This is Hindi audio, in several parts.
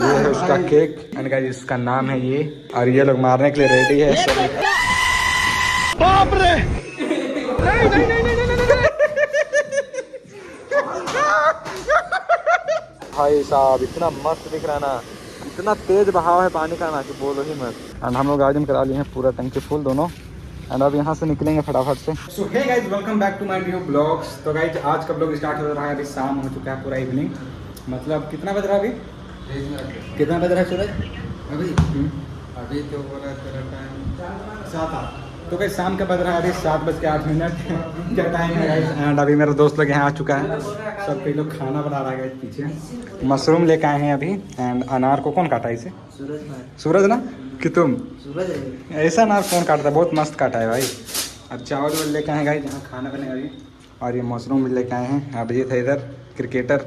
ये है उसका केक एंड गाइस इसका नाम है ये, और ये लोग मारने के लिए रेडी है सभी। बाप रे! नहीं नहीं नहीं नहीं नहीं नहीं। भाई साहब इतना मस्त दिख रहा है ना, इतना तेज बहाव है पानी का ना कि बोलो ही मत। एंड हम लोग गार्डन करा लिए हैं पूरा टंकी फुल दोनों, एंड अब यहाँ से निकलेंगे फटाफट से। So hey guys, welcome back to my new blogs. तो गाइस आज का ब्लॉग स्टार्ट हो रहा है, अभी शाम हो चुका है, पूरा इवनिंग, मतलब कितना बज रहा है अभी? कितना बज रहा है सूरज अभी? अभी तो बोला तेरा टाइम 7-8। तो भाई शाम का बज रहा है अभी 7:08 क्या टाइम है गाइस। एंड अभी मेरा दोस्त लोग यहाँ आ चुका है, सब कई लोग खाना बना रहा है गाइस पीछे। मशरूम लेके आए हैं अभी, एंड अनार को कौन काटा इसे? सूरज ना कि तुम? सूरज है। ऐसा अनार कौन काटता है? बहुत मस्त काटा है भाई। अब चावल वावल लेके आए हैं गाइस, यहाँ खाना बनेगा अभी। और ये मशरूम भी लेके आए हैं। अभिजीत है इधर, क्रिकेटर।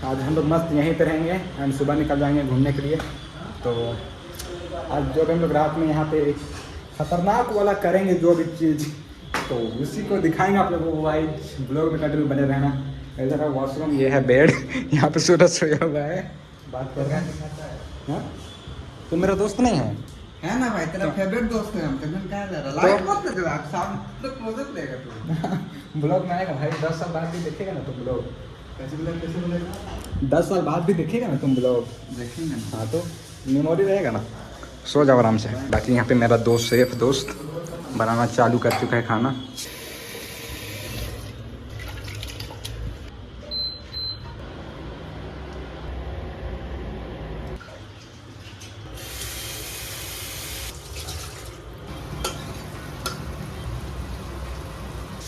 आज हम लोग मस्त यहीं पर रहेंगे एंड सुबह निकल जाएंगे घूमने के लिए। तो आज जो भी हम लोग रात में यहाँ पे खतरनाक वाला करेंगे जो भी चीज़, तो उसी को दिखाएंगे आप लोगों को। भाई ब्लॉग में कंटिन्यू बने रहना। इधर है वॉशरूम, ये है बेड, यहाँ पे सूरज सोया हुआ है, बात कर रहा है। तुम मेरा दोस्त नहीं है ना भाई? तेरा फेवरेट दोस्त है हम। तुम क्या ले रहा? लाइट मत लगा, आप शाम तक क्लोजअप लेगा तू। ब्लॉग में आएगा भाई, 10 साल बाद भी देखेगा ना तुम ब्लॉग। कैसे बोलेगा? 10 साल बाद भी देखेगा ना तुम ब्लॉग, देखेंगे। हाँ तो मेमोरी रहेगा ना। सो जाओ आराम से। बाकी यहाँ पे मेरा दोस्त सेफ दोस्त बनाना चालू कर चुका है खाना।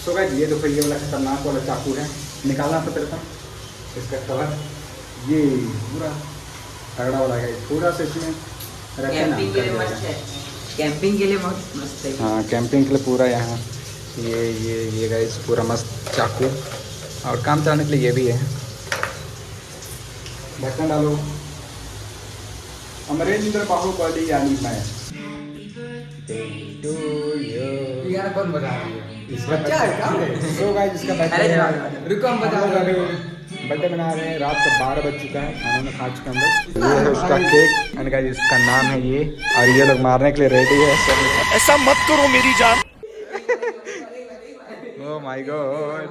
तो गाइस ये देखो, ये वाला खतरनाक वाला चाकू है, निकालना तो तेरे को इसका कवर। ये पूरा तगड़ा वाला है, पूरा से इसमें रखे ना। कैंपिंग के लिए बहुत मस्त है। हाँ कैंपिंग के लिए पूरा यहाँ ये गाइस पूरा मस्त चाकू, और काम चलाने के लिए ये भी है। ढक्कन डालो। अमरेंद्र बाहुबली यानी मैं। यार कौन बजा रही है? इसका बच्चा है क्या? सो गाइस इसका बर्थडे है। रुको हम बजा रहे हैं। बर्थडे मना रहे हैं, रात का 12 बज चुका है, खाना में खा चुके हम लोग। ये है उसका केक एंड गाइस इसका नाम है ये, और ये लोग मारने के लिए रेडी है सब। ऐसा मत करो मेरी जान। Oh my God.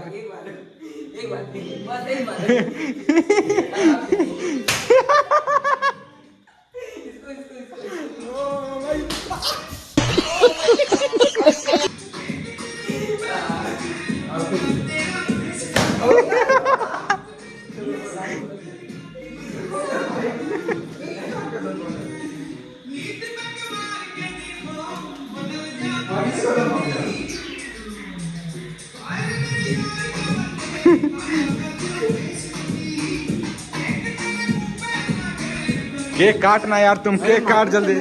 केक काटना यार, तुम केक काट जल्दी।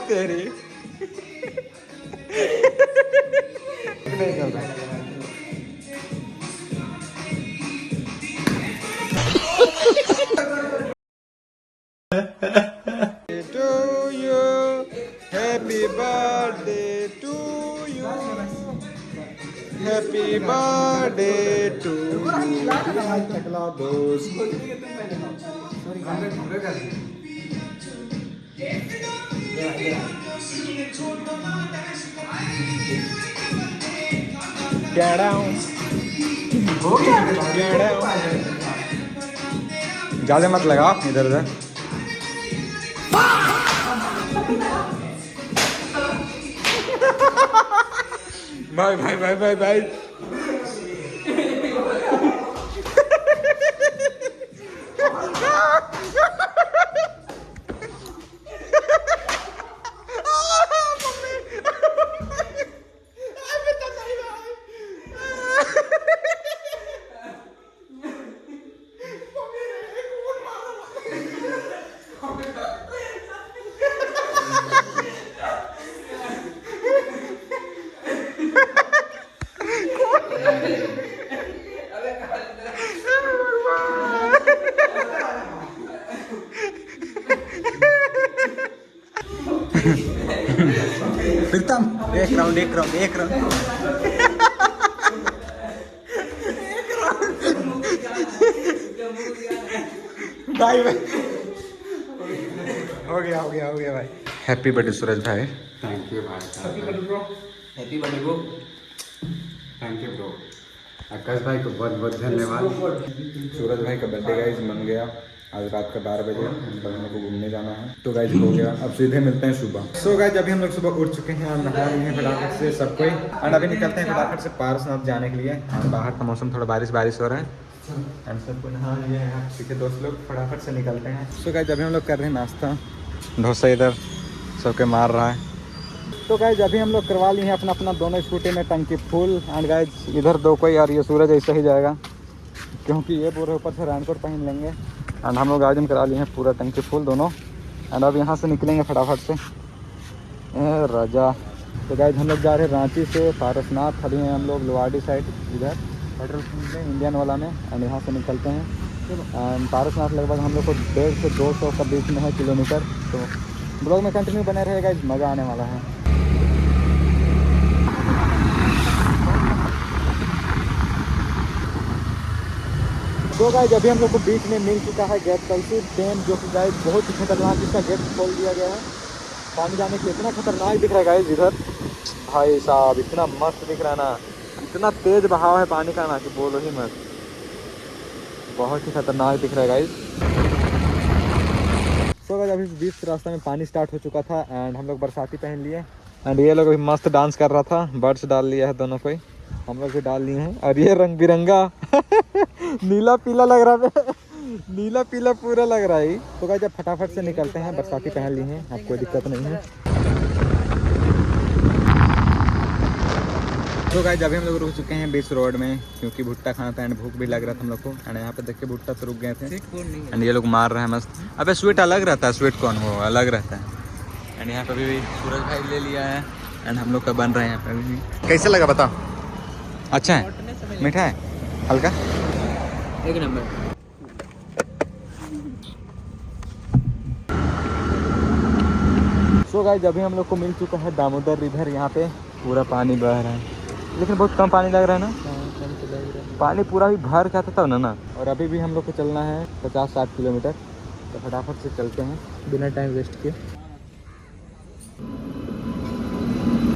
तेरी नहीं कर रहा। To you, happy birthday to you, happy birthday to you। अगला दोस्त ज्यादा मत लगा इधर उधर। भाई भाई भाई भाई भाई प्रीतम एक राउंड भाई हो गया भाई। हैप्पी बर्थडे सूरज भाई। थैंक यू भाई। Happy birthday bro. Happy birthday bro. Thank you bro. Akash भाई को बहुत बहुत धन्यवाद। सूरज भाई का बर्थडे गाइज मन गया आज रात का 12 बजे। कल हम लोग को घूमने जाना है तो गाइज हो गया। अब सीधे मिलते हैं सुबह। सो गाइज अभी हम लोग सुबह उठ चुके हैं और नहा लिए हैं फटाफट से सब कोई। एंड अभी निकलते हैं फटाफट से पारसनाथ जाने के लिए। और बाहर का मौसम थोड़ा बारिश हो रहा है एंड सबको नहा लिए हैं। ठीक है दोस्त लोग फटाफट से निकलते हैं। सो गाइज अभी हम लोग कर रहे हैं नाश्ता। डोसा इधर सबके मार रहा है। तो गाइज अभी हम लोग करवा लिए हैं अपना अपना दोनों स्कूटी में टंकी फुल। एंड गाइज इधर दो कोई और ये सूरज ऐसा ही जाएगा क्योंकि ये पूरे ऊपर से रेनकोट पहन लेंगे। एंड हम लोग गार्डन करा लिए हैं पूरा टंकी फुल दोनों। एंड अब यहाँ से निकलेंगे फटाफट से राजा। तो गाइज हम लोग जा रहे हैं रांची से पारसनाथ। अभी हैं हम लोग लोहाड़ी साइड इधर पेट्रोल पंप में इंडियन वाला में। एंड यहाँ से निकलते हैं। एंड पारसनाथ लगभग हम लोग को 150 से 200 का बीच में है किलोमीटर। तो ब्लॉग में कंटिन्यू बने रहेगा, मज़ा आने वाला है। तो गाइज अभी हम लोग को बीच में मिल चुका है गेट कल्सी डैम, जो कि गाइज बहुत ही खतरनाक इसका गेट खोल दिया गया है। पानी जाने के इतना खतरनाक दिख रहा है गाइज इधर। भाई साहब इतना मस्त दिख रहा है ना, इतना तेज बहाव है पानी का ना कि बोलो ही मत। बहुत ही खतरनाक दिख रहा है गाइज। तो गाइज अभी बीच रास्ते में पानी स्टार्ट हो चुका था एंड हम लोग बरसाती पहन लिए। एंड ये लोग अभी मस्त डांस कर रहा था। बर्ड्स डाल लिया है दोनों कोई, हम लोग भी डाल लिए हैं। और ये रंग बिरंगा नीला पीला लग रहा है। नीला पीला पूरा लग रहा है। तो गाइस जब फटाफट से निकलते हैं, बरसाती पहन ली हैं, अब कोई दिक्कत नहीं है। तो गाइस अभी हम लोग रुक चुके हैं बीच रोड में क्योंकि भुट्टा खाना था एंड भूख भी लग रहा था हम लोग को। एंड यहाँ पे देख के भुट्टा से रुक गए थे एंड ये लोग मार रहे हैं मस्त। अबे स्वीट अलग रहता है, स्वीट कॉर्न वो अलग रहता है। एंड यहाँ पे भी सूरज भाई ले लिया है एंड हम लोग का बन रहा है यहाँ पे भी। कैसे लगा बता? अच्छा है, मीठा है, हल्का, एक नंबर। सो गाइस अभी हम लोग को मिल चुका है दामोदर रिवर। यहाँ पे पूरा पानी बह रहा है लेकिन बहुत कम पानी लग रहा है ना। पानी पूरा भी भर के आता था ना। और अभी भी हम लोग को चलना है 50-60 किलोमीटर। तो फटाफट से चलते हैं बिना टाइम वेस्ट किए।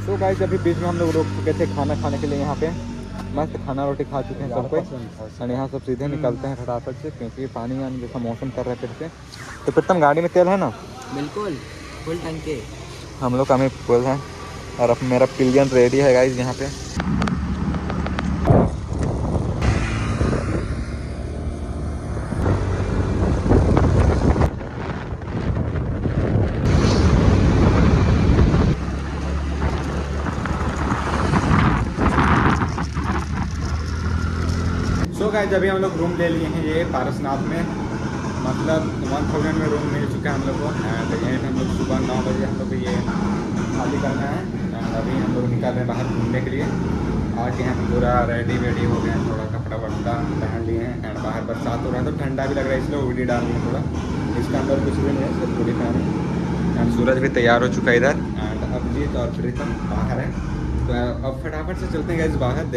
तो गाइस अभी बीच में हम लोग रोक चुके थे खाना खाने के लिए। यहाँ पे मस्त खाना रोटी खा चुके हैं सब कोई। और यहाँ सब सीधे निकलते हैं फटाफट से क्योंकि पानी आने जैसा मौसम कर रहे हैं फिर से। तो प्रीतम गाड़ी में तेल है ना? बिल्कुल फुल टंकी। हम लोग का भी फुल है और अब मेरा पिलियन रेडी है गाइस यहाँ पे। सो गाइस अभी हम लोग रूम ले लिए हैं ये पारसनाथ में। मतलब 1000 में रूम मिल चुका है हम लोग को। एंड यहीं हम लोग सुबह 9 बजे हम लोग ये खाली करना है। एंड अभी हम लोग निकल रहे हैं बाहर घूमने के लिए। आके यहाँ पूरा रेडी वेडी हो गए हैं, थोड़ा कपड़ा वपड़ा पहन लिए हैं। एंड बाहर बरसात हो रहा है तो ठंडा भी लग रहा है इसलिए हुडी डाल रही है थोड़ा। इसका अंदर कुछ भी नहीं है, सिर्फ हुडी पहन। एंड सूरज भी तैयार हो चुका है इधर। एंड अभिजीत और प्रीतम बाहर है। तो अब फटाफट से चलते हैं गाइस बाहर।